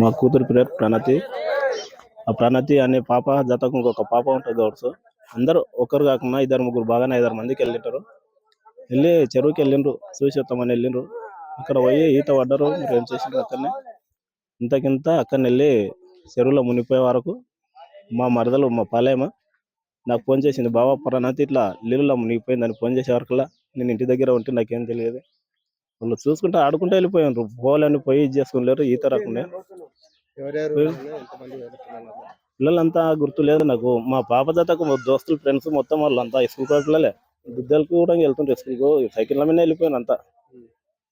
మా కూతురు పేరు ప్రణతి. ఆ ప్రణతి అనే పాప జతకు ఇంకొక పాప ఉంటుంది కావచ్చు. అందరూ ఒకరు కాకుండా ఇద్దరు ముగ్గురు బాగానే 5-6 మందికి వెళ్ళింటారు. వెళ్ళి చెరువుకి వెళ్ళిండ్రు, చూసి వస్తామని వెళ్ళిండ్రు. అక్కడ పోయి ఈత పడ్డారు. మీరు ఏం చేసిండ్రు అక్కడనే ఇంతకింత అక్కడనే వెళ్ళి చెరువులో మునిగిపోయే వరకు మా మరదలు మా పాలేమ నాకు ఫోన్ చేసింది, బాబా ప్రణతి ఇట్లా నీళ్ళలో మునిగిపోయిందని ఫోన్ చేసే వరకులా నేను ఇంటి దగ్గర ఉంటే నాకేం తెలియదు. వాళ్ళు చూసుకుంటే ఆడుకుంటూ వెళ్ళిపోయినారు. పోలని పోయి ఇది చేసుకోలేరు, ఈత రాకుండా. పిల్లలంతా గుర్తు లేదు నాకు. మా పాప జతకు మా దోస్తులు ఫ్రెండ్స్ మొత్తం వాళ్ళంతా స్కూల్ పిల్లలే. విద్యాలకు కూడా వెళ్తుంటారు స్కూల్కు. సైకిళ్ళ మీద వెళ్ళిపోయాను అంతా.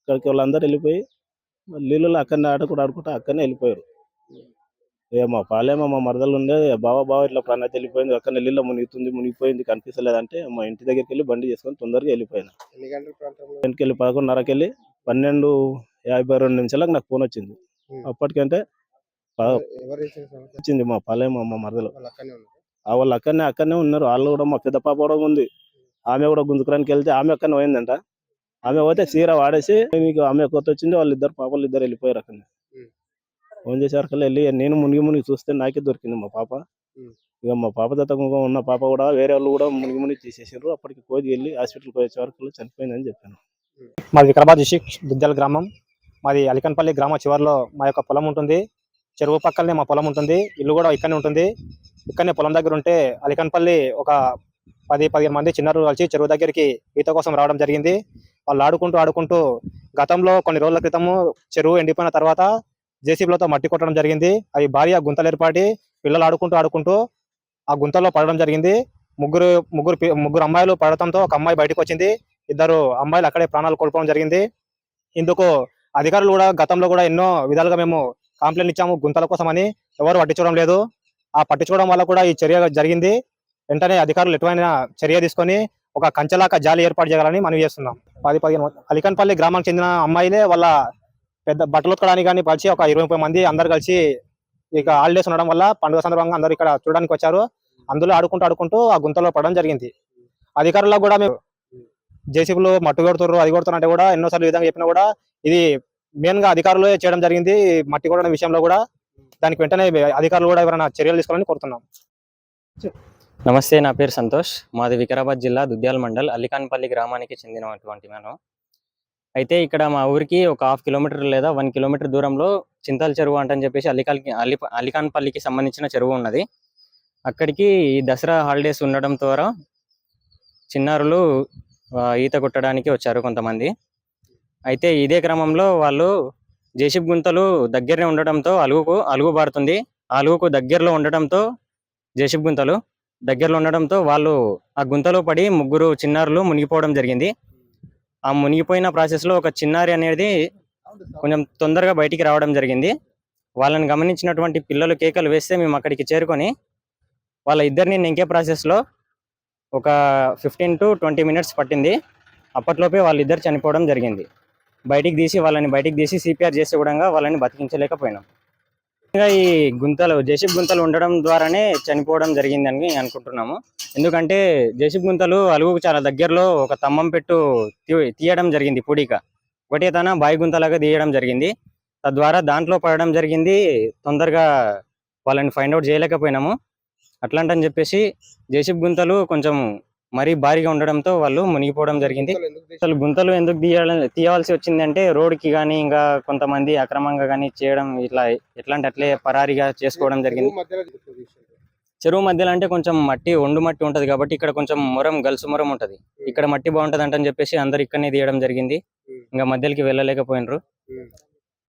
ఇక్కడికి వాళ్ళందరూ వెళ్ళిపోయి నీళ్ళలో అక్కడనే ఆడుకుంటూ అక్కడనే వెళ్ళిపోయారు. మా పాలేమో మా మరదలు ఉండే, బాబా ఇట్లా ప్రణతి వెళ్ళిపోయింది, అక్కడ నీళ్ళలో మునిగిపోయింది కనిపిస్తలేదంటే మా ఇంటి దగ్గరికి వెళ్ళి బండి చేసుకొని తొందరగా వెళ్ళిపోయాను. ఇంటికి వెళ్ళి 11:30కి వెళ్ళి 12:52 నిమిషాలకు నాకు ఫోన్ వచ్చింది. అప్పటికంటే వచ్చింది మా పాలేమో మా మరదలు. వాళ్ళు అక్కడనే ఉన్నారు. వాళ్ళు కూడా మా పెద్ద పాప కూడా ఉంది. ఆమె కూడా గుంజుకురానికి వెళ్తే ఆమె అక్కడనే పోయిందంట. ఆమె పోతే చీర వాడేసి మీకు ఆమె కొత్త వచ్చింది, వాళ్ళిద్దరు పాపలు ఇద్దరు వెళ్ళిపోయారు. అక్కడ ఫోన్ చేసేవారికల్లా వెళ్ళి నేను మునిగి చూస్తే నాకే దొరికింది మా పాప. ఇక మా పాప దత్తగా ఉన్న పాప కూడా వేరే వాళ్ళు కూడా మునిగి తీసేసారు. అప్పటికి కోది వెళ్ళి హాస్పిటల్కి వచ్చే వరకు చనిపోయిందని చెప్పాను. మాది వికారాబాద్ డిస్ట్రిక్ట్ దుద్యాల గ్రామం. మాది అలికన్పల్లి గ్రామ చివరిలో మా యొక్క పొలం ఉంటుంది. చెరువు పక్కనే మా పొలం ఉంటుంది. ఇల్లు కూడా ఇక్కడనే ఉంటుంది. ఇక్కడనే పొలం దగ్గర ఉంటే అలికన్పల్లి ఒక 10-15 మంది చిన్నారు కలిసి చెరువు దగ్గరికి ఈత కోసం రావడం జరిగింది. వాళ్ళు ఆడుకుంటూ గతంలో కొన్ని రోజుల క్రితము చెరువు ఎండిపోయిన తర్వాత జేసీబీలతో మట్టి కొట్టడం జరిగింది. అవి భారీ గుంతలు ఏర్పాటి పిల్లలు ఆడుకుంటూ ఆ గుంతల్లో పడడం జరిగింది. ముగ్గురు అమ్మాయిలు పడటంతో ఒక అమ్మాయి బయటకు వచ్చింది. 2 అమ్మాయిలు అక్కడే ప్రాణాలు కోల్పోవడం జరిగింది. ఇందుకు అధికారులు కూడా గతంలో కూడా ఎన్నో విధాలుగా మేము కంప్లైంట్ ఇచ్చాము గుంతల కోసం అని. ఎవరు పట్టించుకోవడం లేదు. ఆ పట్టించుకోవడం వల్ల కూడా ఈ చర్య జరిగింది. వెంటనే అధికారులు ఎటువంటి చర్య తీసుకొని ఒక కంచెలాక జాలి ఏర్పాటు చేయాలని మనం చేస్తున్నాం. 10-15 అలికన్పల్లి గ్రామానికి చెందిన అమ్మాయిలే వాళ్ళ పెద్ద బట్టలు ఉతకడానికి కానీ పరిచి ఒక 20-30 మంది అందరు కలిసి ఇక హాలిడేస్ ఉండడం వల్ల పండుగ సందర్భంగా అందరూ ఇక్కడ చూడడానికి వచ్చారు. అందులో ఆడుకుంటూ ఆ గుంతలో పడడం జరిగింది. అధికారులకు కూడా మేము జేసీబీలు మట్టి కొడుతున్నారు, అది కొడుతున్నారు అంటే కూడా ఎన్నోసార్లు విధంగా చెప్పినా కూడా ఇది మెయిన్ గా అధికారులే చేయడం జరిగింది. మట్టి కొట్టడం విషయంలో కూడా దానికి వెంటనే అధికారులు కూడా ఎవరైనా చర్యలు తీసుకోవాలని కోరుతున్నాం. నమస్తే, నా పేరు సంతోష్. మాది వికారాబాద్ జిల్లా దుద్యాల మండల్ అలికాన్పల్లి గ్రామానికి చెందినటువంటి మనం. అయితే ఇక్కడ మా ఊరికి ఒక 1/2 కిలోమీటర్ లేదా 1 కిలోమీటర్ దూరంలో చింతల చెరువు అంటని చెప్పేసి అలికాన్పల్లికి సంబంధించిన చెరువు ఉన్నది. అక్కడికి ఈ దసరా హాలిడేస్ ఉండడం ద్వారా చిన్నారులు ఈత కొట్టడానికి వచ్చారు కొంతమంది. అయితే ఇదే క్రమంలో వాళ్ళు జేసీబీ గుంతలు దగ్గరనే ఉండడంతో అలుగు బారుతుంది. అలుగుకు దగ్గరలో ఉండడంతో జేసీబీ గుంతలు దగ్గరలో ఉండడంతో వాళ్ళు ఆ గుంతలో పడి 3 చిన్నారులు మునిగిపోవడం జరిగింది. ఆ మునిగిపోయిన ప్రాసెస్లో ఒక చిన్నారి అనేది కొంచెం తొందరగా బయటికి రావడం జరిగింది. వాళ్ళని గమనించినటువంటి పిల్లలు కేకలు వేస్తే మేము అక్కడికి చేరుకొని వాళ్ళ ఇద్దరిని నెంకే ప్రాసెస్లో ఒక 15 to 20 మినిట్స్ పట్టింది. అప్పట్లోపే వాళ్ళిద్దరు చనిపోవడం జరిగింది. వాళ్ళని బయటికి తీసి సిపిఆర్ చేసి కూడా వాళ్ళని బతికించలేకపోయినాం. ఇంకా ఈ జేసీబీ గుంతలు ఉండడం ద్వారానే చనిపోవడం జరిగిందని అనుకుంటున్నాము. ఎందుకంటే జేసీబీ గుంతలు అలుగుకు చాలా దగ్గరలో ఒక తమ్మం పెట్టు తీయడం జరిగింది. పూడిక ఒకటే తన బావి గుంతలాగా తీయడం జరిగింది. తద్వారా దాంట్లో పడడం జరిగింది. తొందరగా వాళ్ళని ఫైండ్ అవుట్ చేయలేకపోయినాము. అట్లాంటని చెప్పేసి జేసీబీ గుంతలు కొంచెం మరీ భారీగా ఉండడంతో వాళ్ళు మునిగిపోవడం జరిగింది. అసలు గుంతలు ఎందుకు తీయవలసి వచ్చింది అంటే రోడ్డుకి కానీ ఇంకా కొంతమంది అక్రమంగా కానీ చేయడం అట్లే పరారీగా చేసుకోవడం జరిగింది. చెరువు మధ్యలో అంటే కొంచెం ఒండు మట్టి ఉంటది కాబట్టి ఇక్కడ కొంచెం గలుసు మొరం ఉంటది. ఇక్కడ మట్టి బాగుంటది అంటని చెప్పేసి అందరు ఇక్కడనే తీయడం జరిగింది. ఇంకా మధ్యలోకి వెళ్ళలేకపోయినరు.